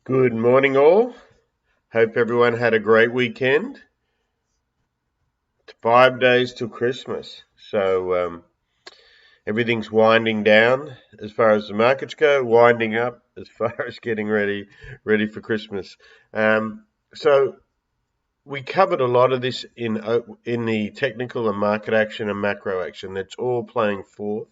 Good morning, all. Hope everyone had a great weekend. It's 5 days till Christmas, so everything's winding down as far as the markets go, winding up as far as getting ready for Christmas. So we covered a lot of this in the technical and market action and macro action. That's all playing forth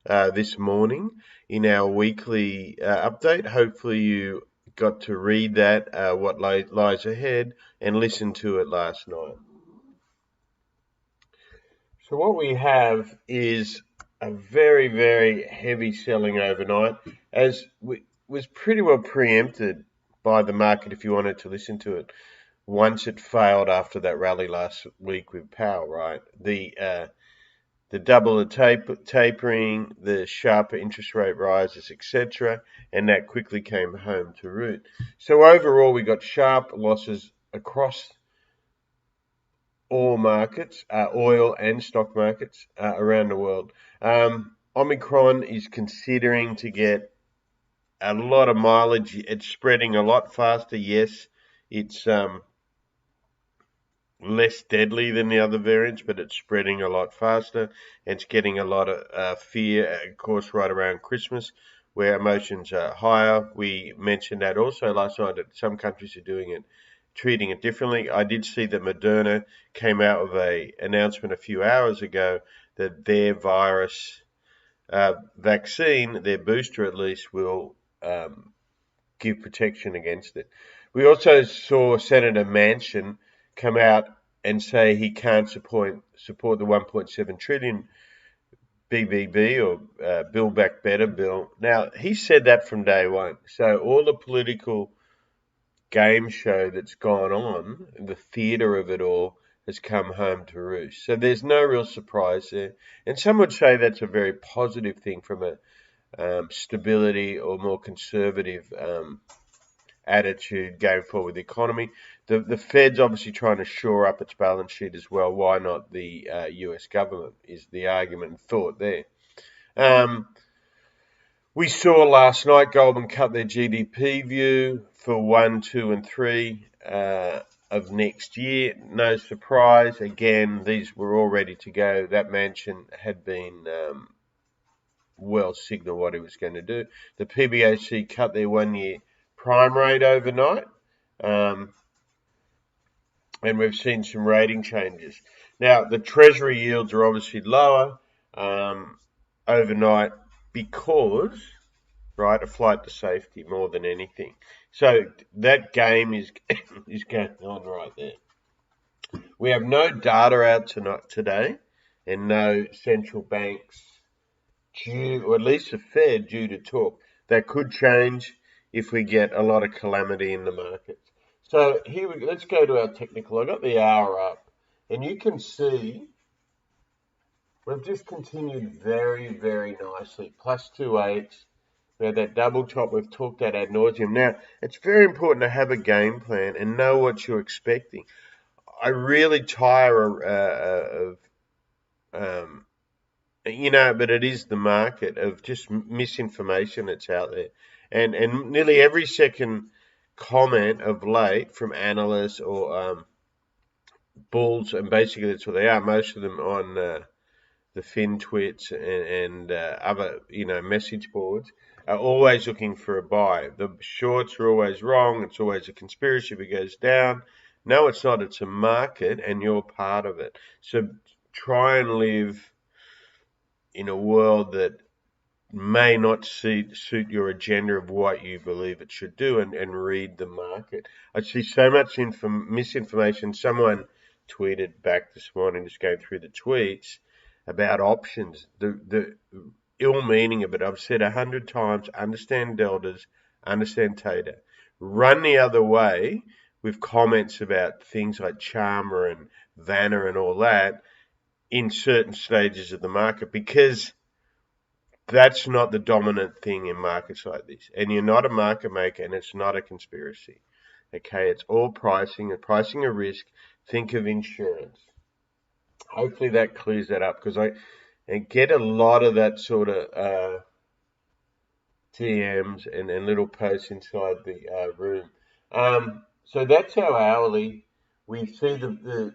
this morning in our weekly update. Hopefully, you got to read that, what lies ahead, and listen to it last night. So, what we have is a very, very heavy selling overnight, as was pretty well preempted by the market if you wanted to listen to it. Once it failed after that rally last week with Powell, right? The double the tapering, the sharper interest rate rises, etc., and that quickly came home to root. So overall, we got sharp losses across all markets, oil and stock markets around the world. Omicron is considering to get a lot of mileage. It's spreading a lot faster. Yes, it's less deadly than the other variants, but it's spreading a lot faster. It's getting a lot of fear, of course, right around Christmas, where emotions are higher. We mentioned that also last night that some countries are treating it differently. I did see that Moderna came out with an announcement a few hours ago that their virus vaccine, their booster at least, will give protection against it. We also saw Senator Manchin come out and say he can't support the 1.7 trillion BBB or Build Back Better bill. Now, he said that from day one. So all the political game show that's gone on, the theatre of it all, has come home to roost. So there's no real surprise there. And some would say that's a very positive thing from a stability or more conservative attitude going forward with the economy. The Fed's obviously trying to shore up its balance sheet as well. Why not the US government is the argument and thought there. We saw last night Goldman cut their GDP view for 1, 2, and 3 of next year. No surprise. Again, these were all ready to go. That Manchin had been well signaled what he was going to do. The PBOC cut their 1-year prime rate overnight, and we've seen some rating changes. Now, the Treasury yields are obviously lower overnight because, right, a flight to safety more than anything. So that game is is going on right there. We have no data out today, and no central banks due, or at least the Fed due to talk. That could change if we get a lot of calamity in the markets. So let's go to our technical. I got the hour up, and you can see we've just continued very, very nicely. Plus 2/8. We had that double top. We've talked that ad nauseum. Now, it's very important to have a game plan and know what you're expecting. I really tire of but it is the market of just misinformation that's out there. And nearly every second comment of late from analysts or bulls, and basically that's what they are, most of them on the FinTwits and other, message boards, are always looking for a buy. The shorts are always wrong. It's always a conspiracy if it goes down. No, it's not. It's a market, and you're part of it. So try and live in a world that may not suit your agenda of what you believe it should do, and read the market. I see so much misinformation. Someone tweeted back this morning, just going through the tweets, about options. The ill meaning of it, I've said 100 times, understand deltas, understand theta. Run the other way with comments about things like Charmer and Vanna and all that in certain stages of the market, because that's not the dominant thing in markets like this. And you're not a market maker, and it's not a conspiracy. Okay, it's all pricing and pricing a risk. Think of insurance. Hopefully that clears that up, because I get a lot of that sort of TMs and little posts inside the room. So that's our hourly. We see the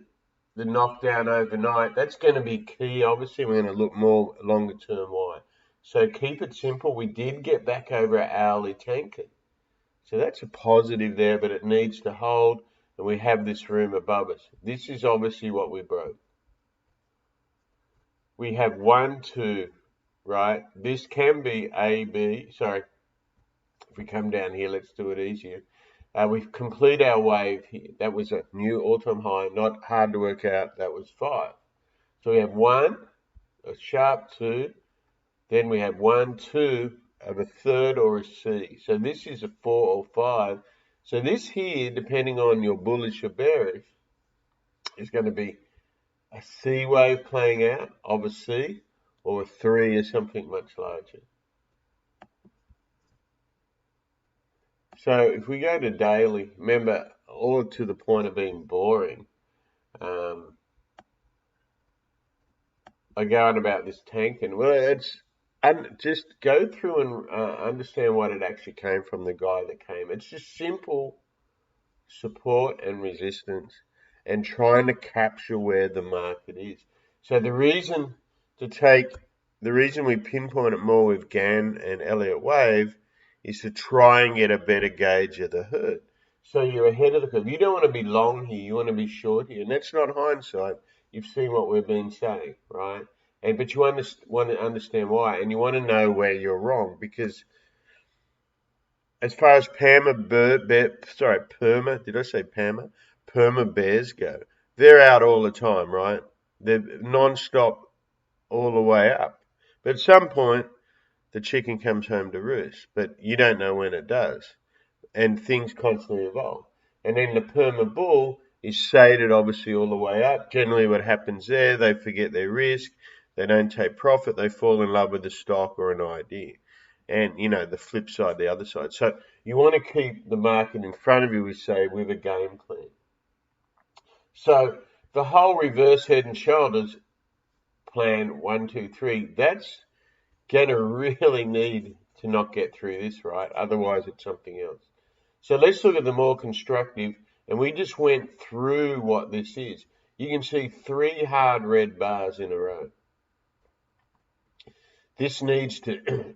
knockdown overnight. That's going to be key. Obviously, we're going to look more longer term why. So keep it simple. We did get back over our hourly tanking. So that's a positive there, but it needs to hold, and we have this room above us. This is obviously what we broke. We have 1, 2, right? This can be A, B. Sorry, if we come down here, let's do it easier. We've completed our wave here. That was a new all-time high, not hard to work out. That was 5. So we have 1, a sharp 2, then we have 1, 2 of a third or a C. So this is a 4 or 5. So this here, depending on your bullish or bearish, is going to be a C wave playing out of a C, or a 3 or something much larger. So if we go to daily, remember, all to the point of being boring, I go on about this tanking. Well, it's just go through and understand what it actually came from, the guy that came. It's just simple support and resistance and trying to capture where the market is. So the reason we pinpoint it more with Gann and Elliott Wave is to try and get a better gauge of the herd. So you're ahead of the curve. You don't want to be long here, you want to be short here. And that's not hindsight. You've seen what we've been saying, right? But you want to understand why, and you want to know where you're wrong, because as far as perma bears go, they're out all the time, right? They're non-stop all the way up. But at some point, the chicken comes home to roost, but you don't know when it does. And things constantly evolve. And then the perma bull is sated obviously all the way up. Generally what happens there, they forget their risk, they don't take profit, they fall in love with the stock or an idea. And, the flip side, the other side. So you want to keep the market in front of you, we say, with a game plan. So the whole reverse head and shoulders plan 1, 2, 3, that's going to really need to not get through this, right? Otherwise, it's something else. So let's look at the more constructive, and we just went through what this is. You can see 3 hard red bars in a row. This needs to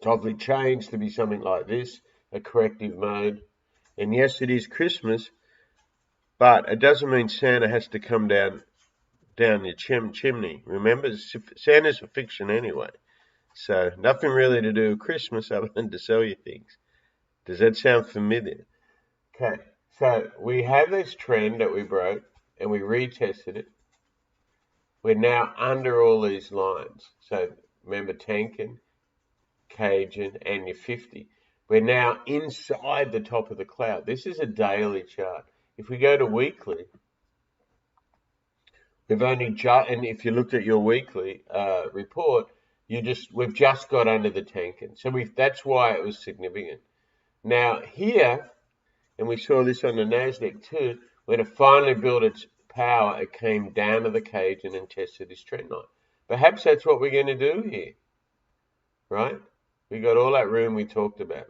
totally change to be something like this, a corrective mode. And yes, it is Christmas, but it doesn't mean Santa has to come down your chimney. Remember, Santa's a fiction anyway. So nothing really to do with Christmas other than to sell you things. Does that sound familiar? Okay, so we have this trend that we broke and we retested it. We're now under all these lines. So remember Tankin, Cajun, and your 50. We're now inside the top of the cloud. This is a daily chart. If we go to weekly, we've only just, and if you looked at your weekly report, we've just got under the Tankin. So that's why it was significant. Now here, and we saw this on the NASDAQ too, when it finally built its power, it came down to the Cajun and tested this trend line. Perhaps that's what we're going to do here, right? We got all that room we talked about.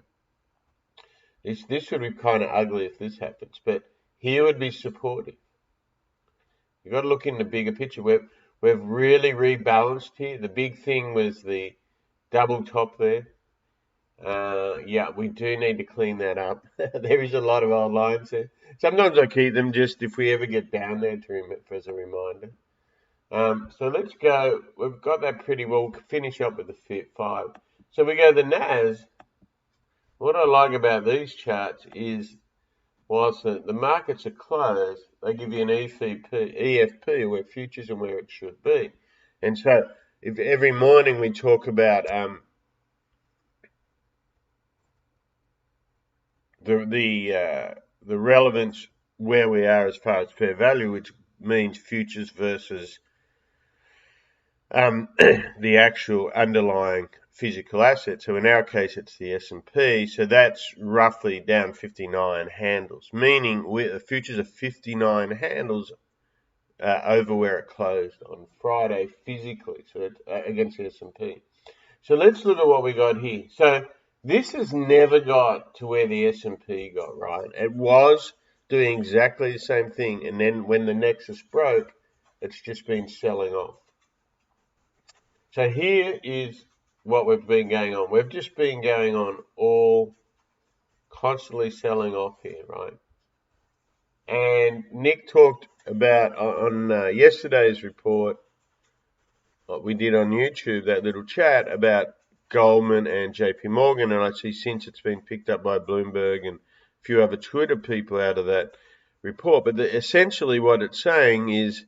This would be kind of ugly if this happens, but here would be supportive. You've got to look in the bigger picture. We've really rebalanced here. The big thing was the double top there. Yeah, we do need to clean that up. There is a lot of old lines there. Sometimes I keep them just if we ever get down there as a reminder. So let's go. We've got that pretty well. We'll finish up with the 5. So we go to the NAS. What I like about these charts is, whilst the markets are closed, they give you an EFP, where futures and where it should be. And so if every morning we talk about the relevance where we are as far as fair value, which means futures versus the actual underlying physical asset. So in our case, it's the S&P. So that's roughly down 59 handles, meaning the futures are 59 handles over where it closed on Friday physically. So it's against the S&P. So let's look at what we got here. So this has never got to where the S&P got, right? It was doing exactly the same thing, and then when the Nexus broke, it's just been selling off. So here is what we've been going on. We've just been going on all constantly selling off here, right? And Nick talked about on yesterday's report, what we did on YouTube, that little chat about Goldman and JP Morgan, and I see since it's been picked up by Bloomberg and a few other Twitter people out of that report. But essentially what it's saying is,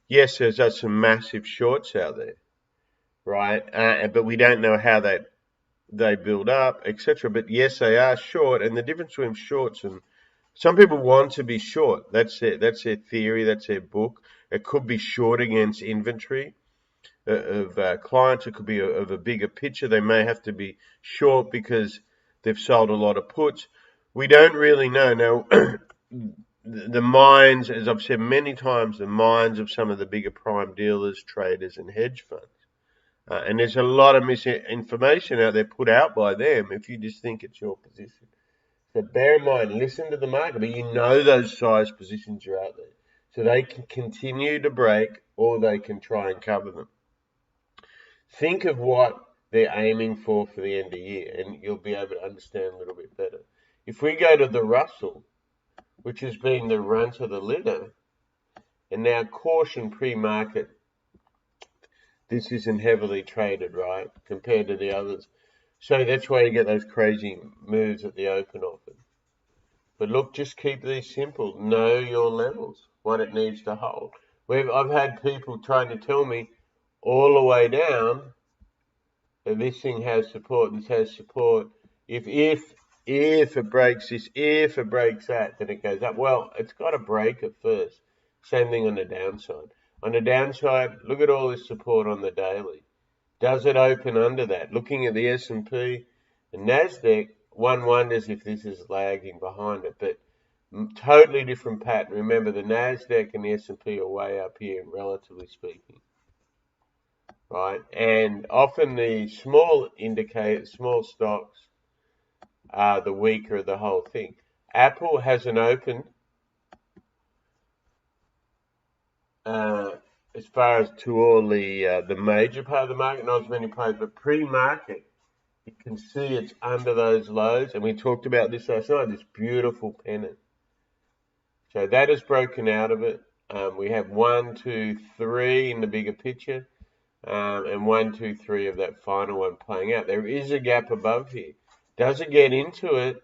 yes, there's some massive shorts out there, right? But we don't know how they build up, etc. But yes, they are short, and the difference between shorts and some people want to be short. That's their theory. That's their book. It could be short against inventory of clients. It could be of a bigger picture. They may have to be short because they've sold a lot of puts. We don't really know. Now, the minds, as I've said many times, the minds of some of the bigger prime dealers, traders, and hedge funds. And there's a lot of misinformation out there put out by them if you just think it's your position. So bear in mind, listen to the market, but you know those size positions are out there. So they can continue to break or they can try and cover them. Think of what they're aiming for the end of the year, and you'll be able to understand a little bit better. If we go to the Russell, which has been the run to the litter, and now caution pre-market, this isn't heavily traded, right, compared to the others. So that's why you get those crazy moves at the open often. But look, just keep these simple. Know your levels, what it needs to hold. I've had people trying to tell me all the way down that this thing has support, this has support. If it breaks this, if it breaks that, then it goes up. Well, it's got to break it first. Same thing on the downside. On the downside, look at all this support on the daily. Does it open under that? Looking at the S&P and NASDAQ, one wonders if this is lagging behind it, but totally different pattern. Remember, the NASDAQ and the S&P are way up here, relatively speaking, right? And often the small indicators, small stocks, are the weaker of the whole thing. Apple hasn't opened as far as to all the major part of the market, not as many players, but pre-market, you can see it's under those lows, and we talked about this last night, this beautiful pennant. So that has broken out of it. We have 1, 2, 3 in the bigger picture, and 1, 2, 3 of that final one playing out. There is a gap above here. Does it get into it,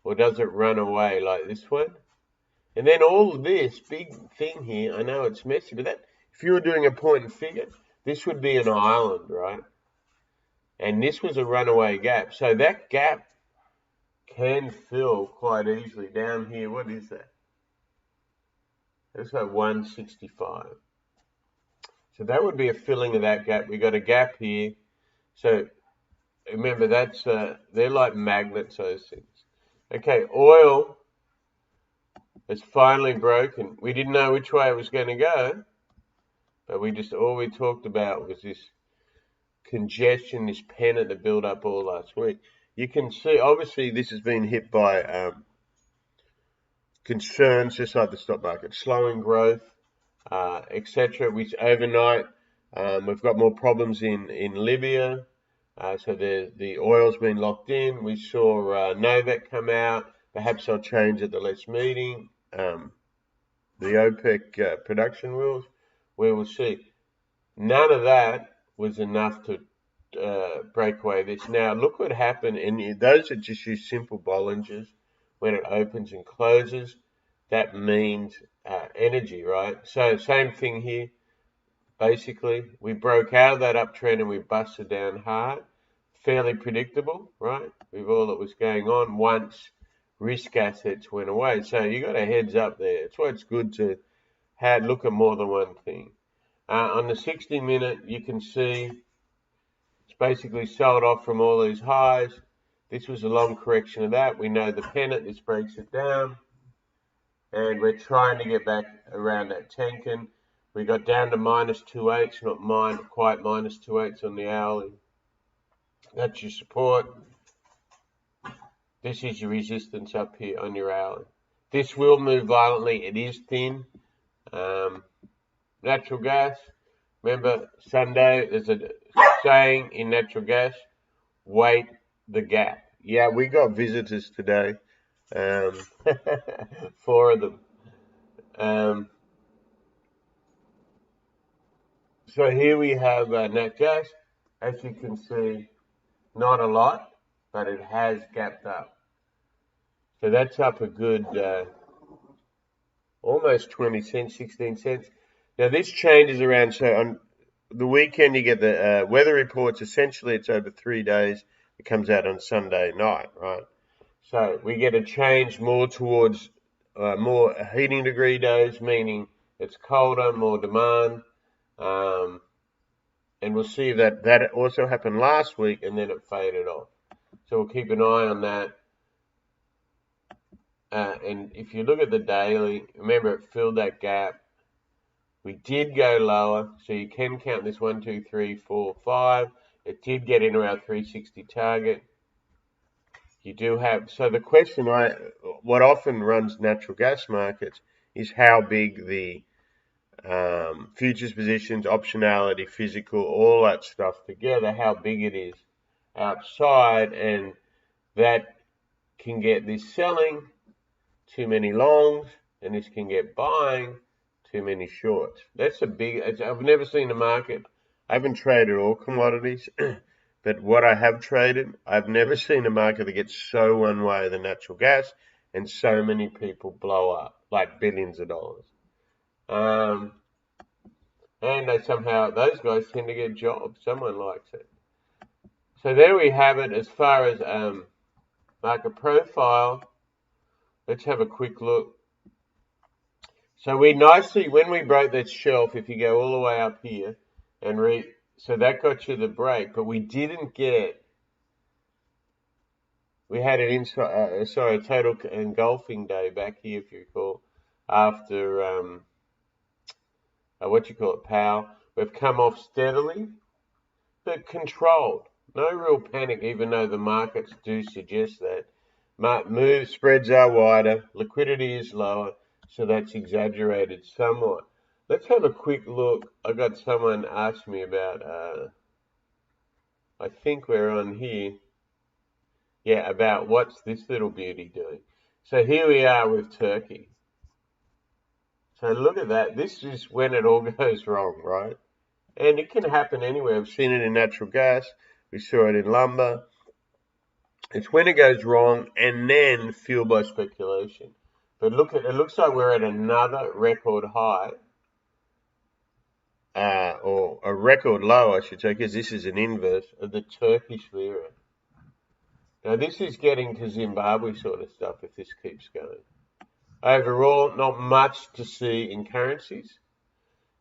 or does it run away like this one? And then all of this big thing here, I know it's messy, but that if you were doing a point and figure, this would be an island, right? And this was a runaway gap. So that gap can fill quite easily down here. What is that? That's like 165. So that would be a filling of that gap. We got a gap here. So remember, that's they're like magnets, those things. Okay, oil has finally broken. We didn't know which way it was going to go, but all we talked about was this congestion, this pennant that built up all last week. You can see, obviously, this has been hit by concerns, just like the stock market, slowing growth, etc. Which overnight, we've got more problems in Libya. So the oil's been locked in. We saw Novak come out. Perhaps they'll change at the last meeting. The OPEC production rules. We will see. None of that was enough to break away this. Now, look what happened. And those are just use simple Bollingers. When it opens and closes, that means energy, right? So same thing here. Basically, we broke out of that uptrend and we busted down hard. Fairly predictable, right? With all that was going on once risk assets went away. So you got a heads up there. That's why it's good to look at more than one thing. On the 60-minute, you can see it's basically sold off from all these highs. This was a long correction of that. We know the pennant, this breaks it down. And we're trying to get back around that Tenkan. We got down to -2.8, not quite -2.8 on the hourly. That's your support. This is your resistance up here on your hourly. This will move violently. It is thin. Natural gas. Remember, Sunday, there's a saying in natural gas, wait the gap. Yeah, we got visitors today. Um, 4 of them. So here we have nat gas. As you can see, not a lot, but it has gapped up. So that's up a good almost 20 cents, 16 cents. Now this changes around. So on the weekend you get the weather reports. Essentially it's over 3 days. It comes out on Sunday night, right? So we get a change more towards more heating degree days, meaning it's colder, more demand. And we'll see that also happened last week and then it faded off. So we'll keep an eye on that. And if you look at the daily, remember it filled that gap. We did go lower, so you can count this 1, 2, 3, 4, 5. It did get into our 360 target. You do have, so the question, what often runs natural gas markets is how big the futures positions, optionality, physical, all that stuff together, how big it is outside, and that can get this selling, too many longs, and this can get buying, too many shorts. That's a big, I've never seen the market. I haven't traded all commodities, but what I have traded, I've never seen a market that gets so one way than natural gas, and so many people blow up, like billions of dollars. And they somehow, those guys tend to get jobs. Someone likes it. So there we have it as far as market profile. Let's have a quick look. So we nicely, when we broke that shelf, if you go all the way up here and read, so that got you the break, but we didn't get, we had an inside, a total engulfing day back here, if you recall, after, Powell. We've come off steadily, but controlled. No real panic, even though the markets do suggest that. Spreads are wider, liquidity is lower, so that's exaggerated somewhat. Let's have a quick look. I got someone ask me about, I think we're on here. Yeah, about what's this little beauty doing. So here we are with Turkey. So look at that. This is when it all goes wrong, right? And it can happen anywhere. We've seen it in natural gas. We saw it in lumber. It's when it goes wrong and then fueled by speculation. But look at it, looks like we're at another record high, or a record low, I should say, because this is an inverse of the Turkish lira. Now this is getting to Zimbabwe sort of stuff if this keeps going. Overall, not much to see in currencies.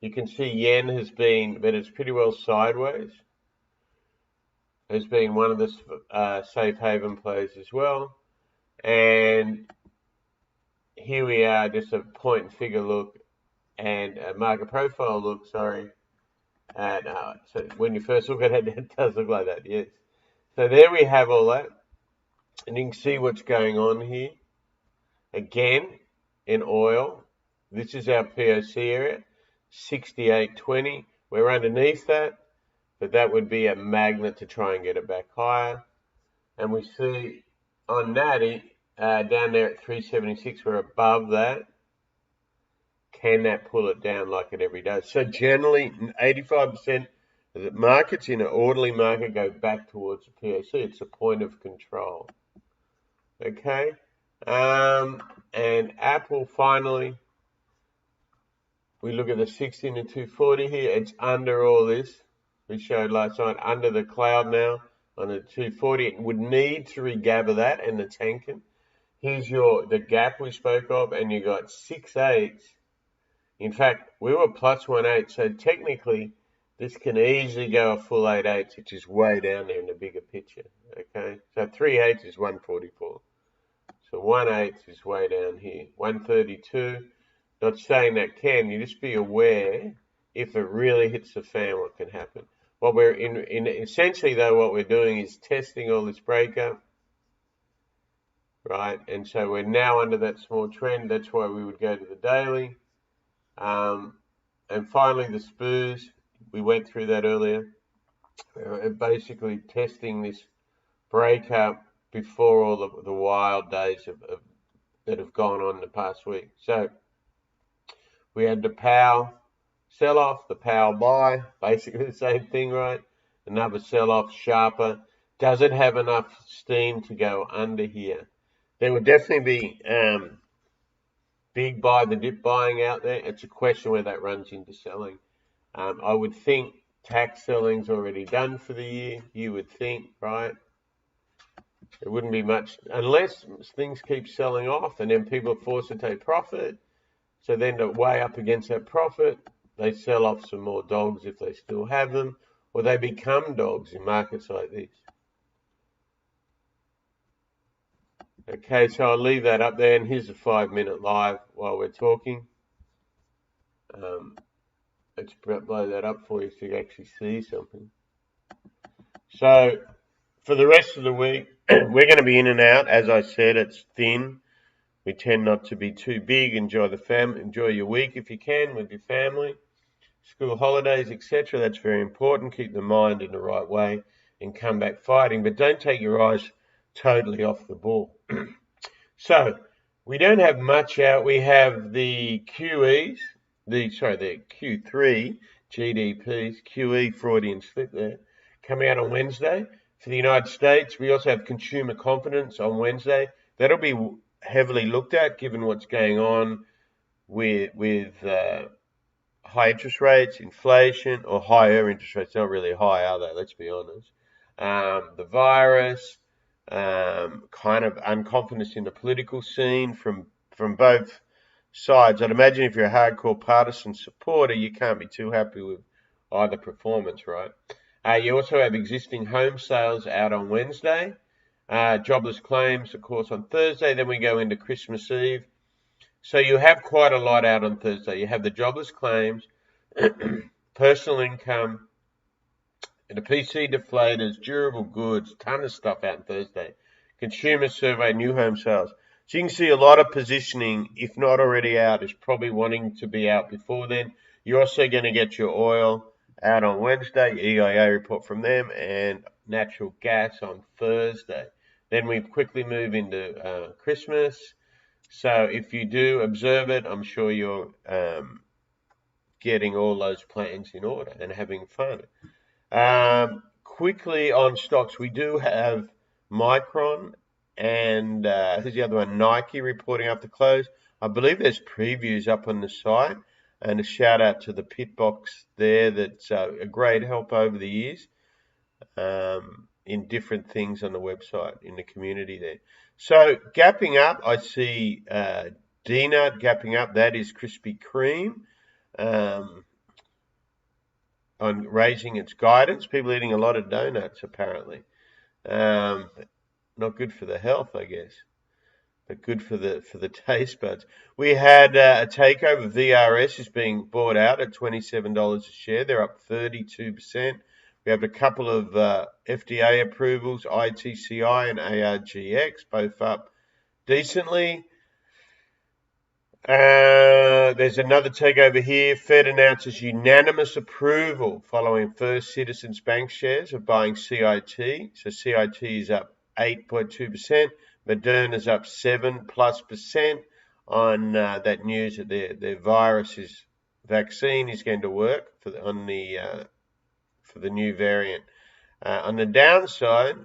You can see yen has been, but it's pretty well sideways. Has been one of the safe haven plays as well. And here we are, just a point and figure look and a market profile look, sorry. And so when you first look at it, it does look like that, yes. So there we have all that. And you can see what's going on here. Again, in oil, this is our POC area, 68.20. We're underneath that, but that would be a magnet to try and get it back higher. And we see on Natty, down there at 376, we're above that. Can that pull it down like it every day? So generally, 85% of the markets in an orderly market go back towards the POC. It's a point of control. Okay? And Apple finally, we look at the 16 to 240 here. It's under all this. We showed last night, under the cloud now on the 240. It would need to regather that and the tanking. Here's the gap we spoke of, and you got 6/8. In fact, we were plus 1/8, so technically this can easily go a full 8/8, which is way down there in the bigger picture. Okay, so 3/8 is 144. So 1/8 is way down here. 132. Not saying that can. You just be aware if it really hits the fan, what can happen. What we're in essentially though, what we're doing is testing all this breakup, right? And so we're now under that small trend. That's why we would go to the daily. And finally, the SPOOs, we went through that earlier. We're basically testing this breakup before all the wild days that have gone on in the past week. So we had the POW sell-off, the POW buy, basically the same thing, right? Another sell-off, sharper. Does it have enough steam to go under here? There would definitely be big buy the dip buying out there. It's a question where that runs into selling. I would think tax selling's already done for the year. You would think, right? It wouldn't be much unless things keep selling off and then people are forced to take profit. So then to weigh up against that profit, they sell off some more dogs if they still have them, or they become dogs in markets like this. Okay, so I'll leave that up there, and here's a 5-minute live while we're talking. Let's blow that up for you so you actually see something. So for the rest of the week, we're going to be in and out. As I said, it's thin. We tend not to be too big. Enjoy your week if you can with your family. School holidays, etc. That's very important. Keep the mind in the right way and come back fighting. But don't take your eyes totally off the ball. So we don't have much out. We have the QEs, the Q3 GDPs, QE Freudian slip there, coming out on Wednesday for the United States. We also have consumer confidence on Wednesday. That'll be heavily looked at given what's going on with high interest rates, inflation, or higher interest rates. Not really high, are they? Let's be honest. The virus, kind of unconfidence in the political scene from both sides. I'd imagine if you're a hardcore partisan supporter, you can't be too happy with either performance, right? You also have existing home sales out on Wednesday. Jobless claims, of course, on Thursday. Then we go into Christmas Eve. So you have quite a lot out on Thursday. You have the jobless claims, personal income, and the PC deflators, durable goods, ton of stuff out on Thursday. Consumer survey, new home sales. So you can see a lot of positioning, if not already out, is probably wanting to be out before then. You're also going to get your oil out on Wednesday, EIA report from them, and natural gas on Thursday. Then we quickly move into Christmas. So if you do observe it, I'm sure you're getting all those plans in order and having fun. Quickly on stocks, we do have Micron and who's the other one? Nike reporting after close. I believe there's previews up on the site, and a shout out to the pit box there. That's a great help over the years in different things on the website in the community there. So gapping up, I see D-Nut gapping up. That is Krispy Kreme on raising its guidance. People eating a lot of donuts apparently. Not good for the health, I guess, but good for the taste buds. We had a takeover. VRS is being bought out at $27 a share. They're up 32%. We have a couple of FDA approvals, ITCI and ARGX, both up decently. There's another takeover here. Fed announces unanimous approval following First Citizens Bank shares of buying CIT. So CIT is up 8.2%. Moderna is up 7+% on that news that their vaccine is going to work for the new variant. On the downside,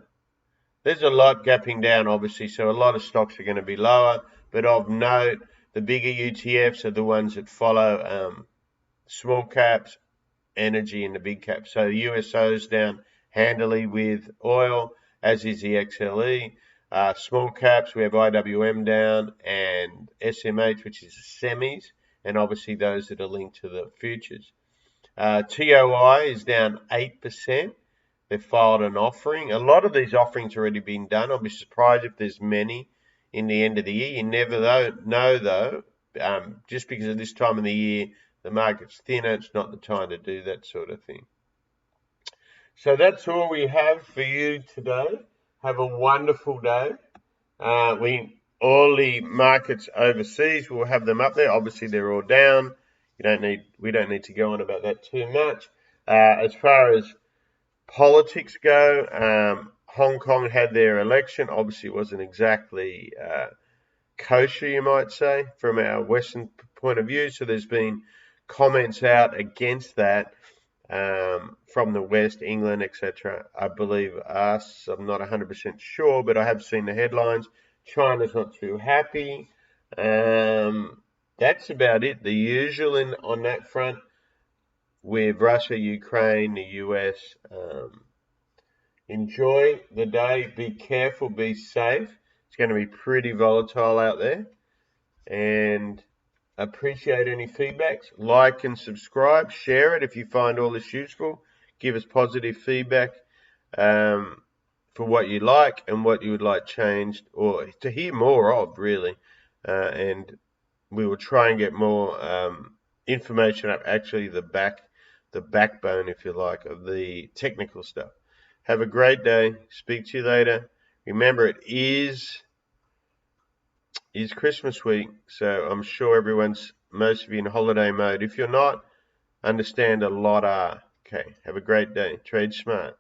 there's a lot gapping down, obviously, so a lot of stocks are going to be lower. But of note, the bigger UTFs are the ones that follow small caps, energy, and the big caps. So the USO's down handily with oil, as is the XLE. Small caps, we have IWM down, and SMH, which is semis, and obviously those that are linked to the futures. TOI is down 8%. They've filed an offering. A lot of these offerings already been done. I'll be surprised if there's many in the end of the year. You never know, though. Just because of this time of the year, the market's thinner, it's not the time to do that sort of thing. So that's all we have for you today. Have a wonderful day. All the markets overseas, we'll have them up there. Obviously, they're all down. We don't need to go on about that too much. As far as politics go, Hong Kong had their election. Obviously, it wasn't exactly kosher, you might say, from our Western point of view. So there's been comments out against that from the West, England, etc. I believe us. I'm not 100% sure, but I have seen the headlines. China's not too happy. That's about it. The usual on that front with Russia, Ukraine, the US. Enjoy the day. Be careful. Be safe. It's going to be pretty volatile out there. And appreciate any feedbacks. Like and subscribe. Share it if you find all this useful. Give us positive feedback for what you like and what you would like changed or to hear more of, really. And we will try and get more information up, actually the backbone, if you like, of the technical stuff. Have a great day. Speak to you later. Remember, it is Christmas week, so I'm sure most of you in holiday mode. If you're not, understand a lot are. Okay, have a great day. Trade smart.